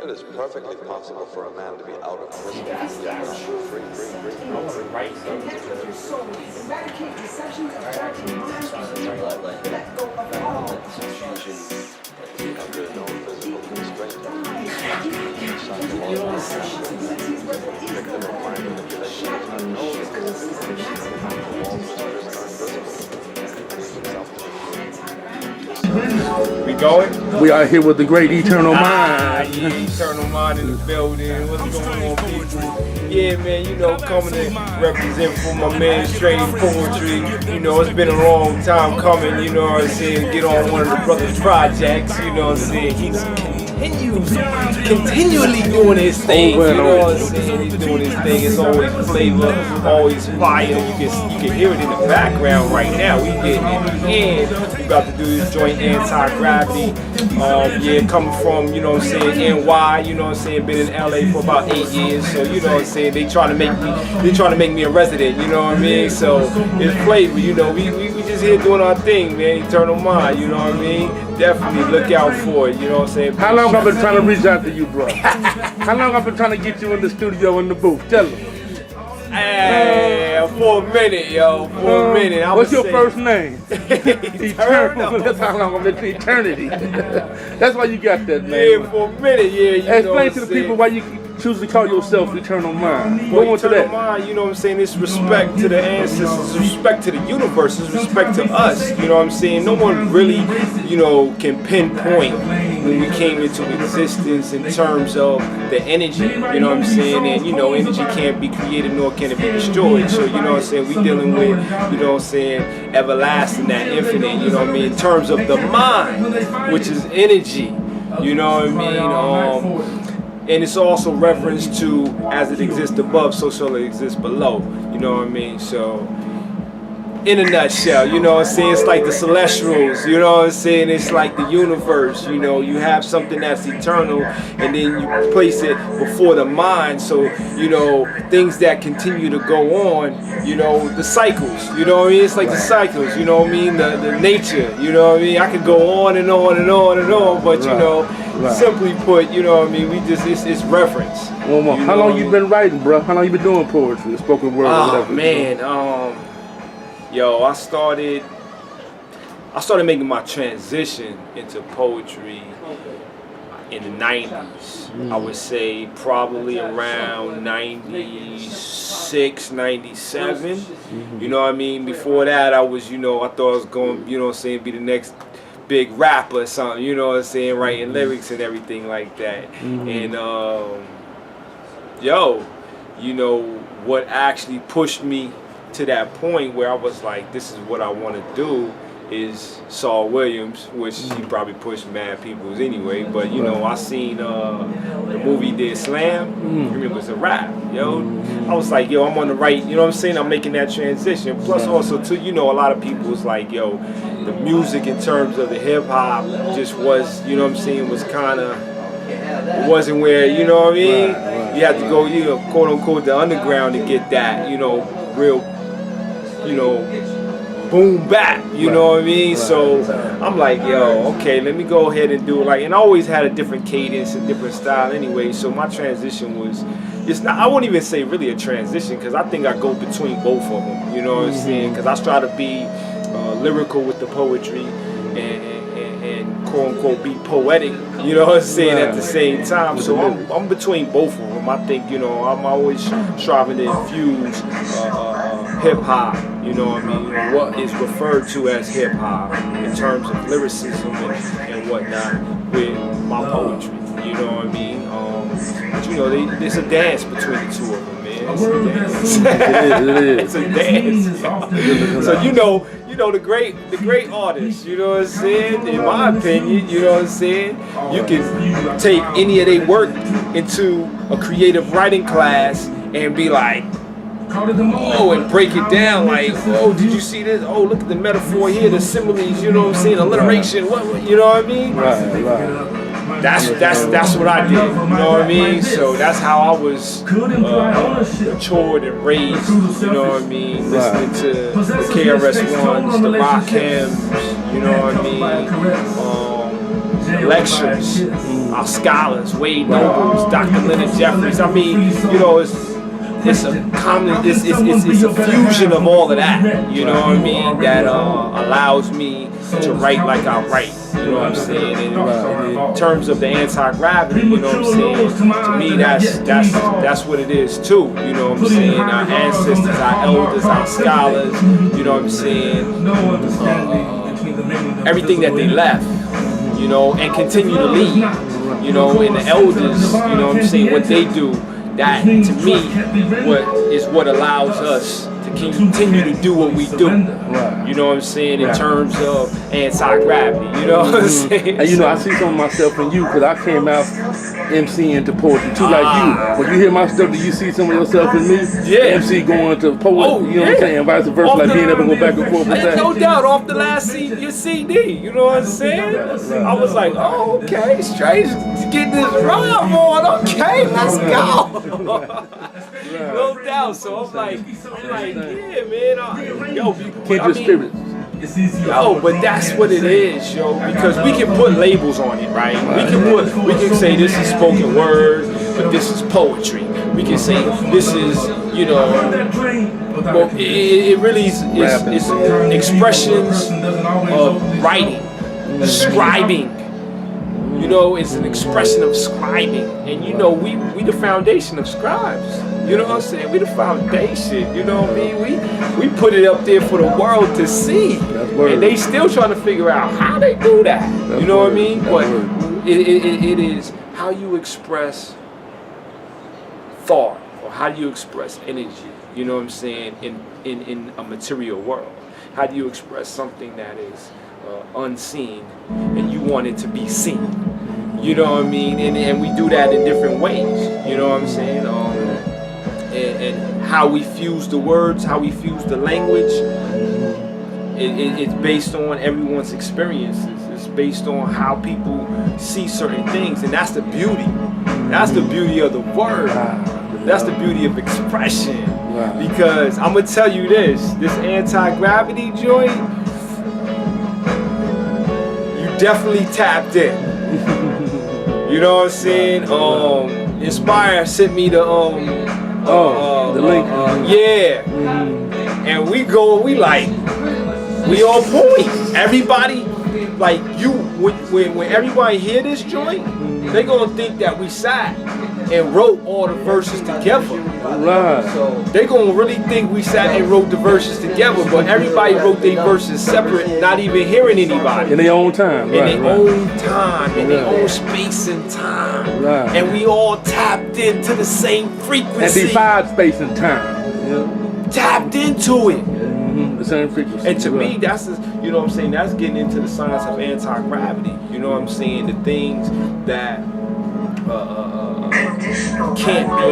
it is perfectly possible for a man to be out of prison. Free. Right. Your soul, eradicate deception, attract your mind, let go of all. Under no physical constraint. Victim of mind manipulation is not known. We going? We are here with the great Eternal Mind. Yeah, Eternal Mind in the building. What's going on, people? Yeah, man, you know, coming to represent for my man Strainj Poetry. You know, it's been a long time coming, you know what I'm saying? Get on one of the brothers' projects, you know what I'm saying? He's continually doing his thing, you know what I'm saying? He's doing his thing. It's always flavor, always fire. You can hear it in the background right now. We getting it in. We about to do this joint anti-gravity. Yeah, coming from, you know what I'm saying, NY, you know what I'm saying, been in LA for about 8 years, so you know what I'm saying, they trying to make me a resident, you know what I mean? So it's flavor, you know, we just here doing our thing, man, Eternal Mind, you know what I mean? Definitely look out for it, you know what I'm saying? How long I've been trying to reach out to you, bro? How long I've been trying to get you in the studio, in the booth? Tell them. Hey, for a minute, yo, for a minute. What's your first name? Eternal. That's how long I've been to eternity. That's why you got that, man. Yeah, for a minute, yeah. You know Explain to the people why you choose to call yourself Eternal Mind. Well, Go on to Eternal that. Mind, you know what I'm saying? It's respect to the ancestors, respect to the universe, it's respect to us. You know what I'm saying? No one really, you know, can pinpoint when we came into existence in terms of the energy. You know what I'm saying? And you know, energy can't be created nor can it be destroyed. So you know what I'm saying? We dealing with, you know what I'm saying, everlasting, that infinite. You know what I mean? In terms of the mind, which is energy. You know what I mean? And it's also reference to, as it exists above, so shall it exist below. You know what I mean? So, in a nutshell, you know what I'm saying? It's like the celestials, you know what I'm saying? It's like the universe, you know? You have something that's eternal, and then you place it before the mind. So, you know, things that continue to go on, you know, the cycles, you know what I mean? It's like the cycles, you know what I mean? The nature, you know what I mean? I could go on and on and on and on, but, you know, simply put, you know what I mean, we just, it's reference. One more. How long you been writing, bro? How long you been doing poetry, spoken word, or whatever? Oh, man, yo, I started making my transition into poetry in the 90s. I would say probably around 96, 97. You know what I mean? Before that, I was, you know, I thought I was going, you know what I'm saying, be the next big rapper or something, you know what I'm saying, writing lyrics and everything like that. And yo, you know, what actually pushed me to that point where I was like, this is what I want to do, is Saul Williams, which he probably pushed mad peoples anyway, but you know, I seen the movie did Slam, it was a rap, yo. I was like, yo, I'm on the right, you know what I'm saying, I'm making that transition. Plus also too, you know, a lot of people was like, yo, the music in terms of the hip hop just was, you know what I'm saying, was kind of, it wasn't where, you know what I mean, you had to go, you know, quote unquote, the underground to get that, you know, real, you know, boom bap, you know what I mean? So I'm like, yo, okay, let me go ahead and do it. Like, and I always had a different cadence, a different style anyway, so my transition was, it's not, I won't even say really a transition, because I think I go between both of them, you know what I'm saying? Because I try to be lyrical with the poetry and quote unquote be poetic, you know what I'm saying, at the same time. So I'm between both of them. I think, you know, I'm always striving to infuse hip hop, you know what I mean, what is referred to as hip hop in terms of lyricism and whatnot with my poetry, you know what I mean. But you know, there's a dance between the two of them, man. It's a dance. It's a dance. So you know the great artists, you know what I'm saying? In my opinion, you know what I'm saying? You can take any of their work into a creative writing class and be like, oh, and break it down like, oh, did you see this? Oh, look at the metaphor here, the similes, you know what I'm saying? Alliteration, what you know what I mean? Right. That's what I did, you know what I mean? So that's how I was matured and raised, you know what I mean? Listening to the KRS-Ones, the Rakims, you know what I mean? lectures, our scholars, Wade Nobles, Dr. Leonard Jeffries. I mean, you know, it's a fusion of all of that, you know what I mean, that allows me to write like I write, you know what I'm saying, and in terms of the anti-gravity, you know what I'm saying, to me that's what it is too, you know what I'm saying, our ancestors, our elders, our scholars, you know what I'm saying, everything that they left, you know, and continue to lead, you know, and the elders, you know what I'm saying, what they do, that to me what allows us to continue to do what we do. You know what I'm saying, in terms of anti-gravity, you know what I'm saying? And you know, I see some of myself in you, because I came out MCing to poetry too, like you. When you hear my stuff, do you see some of yourself in me? Yeah. MC going to poetry, you know what I'm saying, vice versa, like being able to go back and forth with that. No doubt, off the last your CD, you know what I'm saying? I was like, oh, okay, Strainj getting this rhyme on, okay, let's go. No doubt, so I'm like, yeah, man, yo, yo, but that's what it is, yo, because we can put labels on it, right? We can say this is spoken word, but this is poetry. We can say this is, you know, well, it really is expressions of writing, scribing. You know, it's an expression of scribing, and you know, we the foundation of scribes. You know what I'm saying? We the foundation. You know what I mean? We put it up there for the world to see, and they still trying to figure out how they do that. You know what I mean? But it is how you express thought, or how do you express energy. You know what I'm saying? In a material world, how do you express something that is unseen and you want it to be seen? You know what I mean? And we do that in different ways. You know what I'm saying? And how we fuse the words, how we fuse the language, it's based on everyone's experiences. It's based on how people see certain things, and that's the beauty. That's the beauty of the word. That's the beauty of expression. Because I'm gonna tell you this anti-gravity joint, you definitely tapped in. You know what I'm saying? Inspire sent me the link. Yeah. And we on point. Everybody, like when everybody hear this joint, they gonna think that we sat and wrote all the verses together. Right. They gonna really think we sat and wrote the verses together, but everybody wrote their verses separate, not even hearing anybody. In their own time. In their own time, in their own space and time. Right. And we all tapped into the same frequency. And defied space and time. Yeah. Tapped into it. The same frequency. And to me, that's, you know what I'm saying, that's getting into the science of anti-gravity. You know what I'm saying? The things that can't be,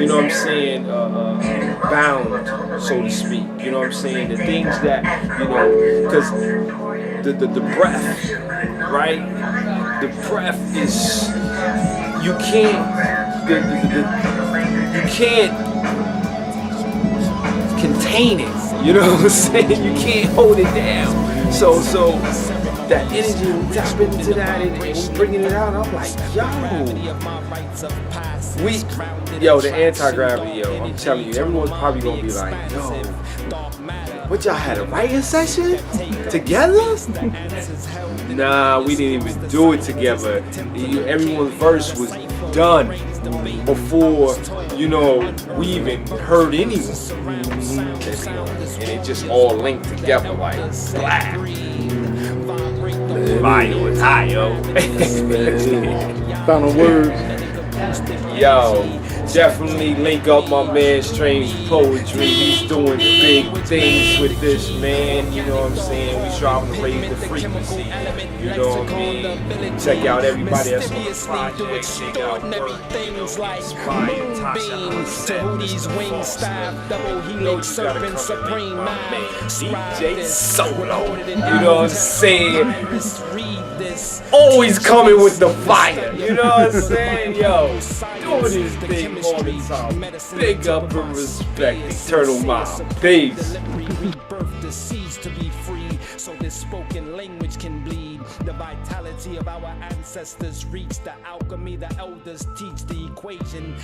you know what I'm saying, bound, so to speak. You know what I'm saying? The things that, you know, because the breath, right? The breath is, you can't, you can't contain it. You know what I'm saying? You can't hold it down. So that energy, we tap into that and we bringing it out. I'm like, yo, the anti-gravity, yo, I'm telling you, everyone's probably gonna be like, yo, what, y'all had a writing session together? Nah, we didn't even do it together. Everyone's verse was done before, you know, we even heard anyone. And it just all linked together like black. Fire was high, yo. Final words. Yo, definitely link up my man Strainj Poetry. He's doing big things with this, man. You know what I'm saying? We striving to raise the frequency. You know what I mean? Check out everybody that's on the project. Check out things like beams to Hoodie's wing staff, double helix serpent supreme man, DJ Solo. You know what I'm saying? Always coming with the fire. You know what I'm saying? Yo, doing this thing all the time. Big up and respect, Eternal Mom. Peace. Rebirth the seas to be free, so this spoken language can bleed. The vitality of our ancestors reach the alchemy, the elders teach the equation.